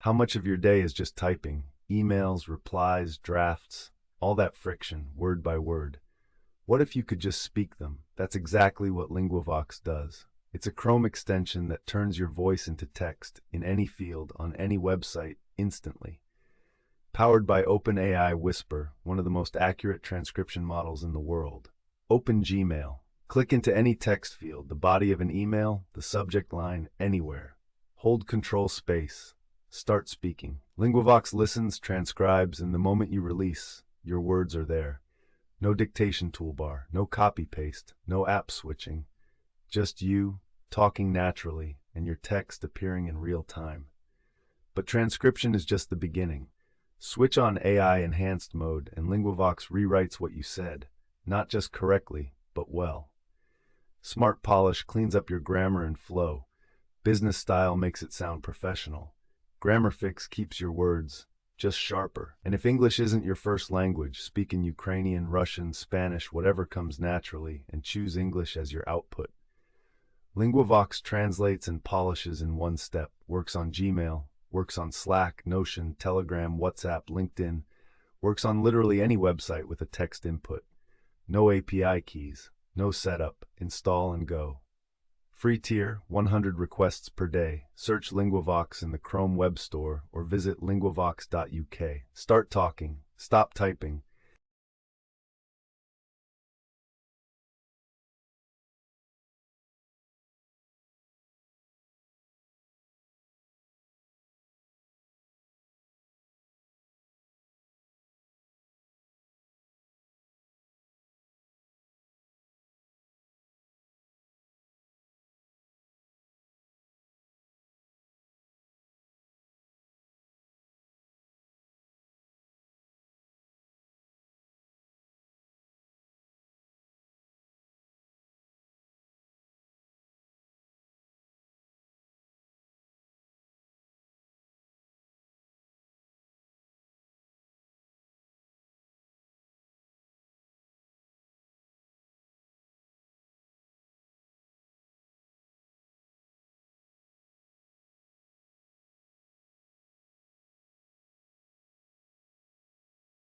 How much of your day is just typing? Emails, replies, drafts, all that friction, word by word. What if you could just speak them? That's exactly what LinguaVox does. It's a Chrome extension that turns your voice into text in any field on any website instantly. Powered by OpenAI Whisper, one of the most accurate transcription models in the world. Open Gmail. Click into any text field, the body of an email, the subject line, anywhere. Hold Ctrl+Space. Start speaking. LinguaVox listens, transcribes, and the moment you release, your words are there. No dictation toolbar, no copy-paste, no app switching. Just you, talking naturally, and your text appearing in real time. But transcription is just the beginning. Switch on AI Enhanced mode, and LinguaVox rewrites what you said, not just correctly, but well. Smart Polish cleans up your grammar and flow. Business Style makes it sound professional. Grammar Fix keeps your words just sharper. And if English isn't your first language, speak in Ukrainian, Russian, Spanish, whatever comes naturally, and choose English as your output. LinguaVox translates and polishes in one step, works on Gmail, works on Slack, Notion, Telegram, WhatsApp, LinkedIn, works on literally any website with a text input. No API keys, no setup, install and go. Free tier, 100 requests per day. Search LinguaVox in the Chrome Web Store or visit linguavox.uk. Start talking, stop typing,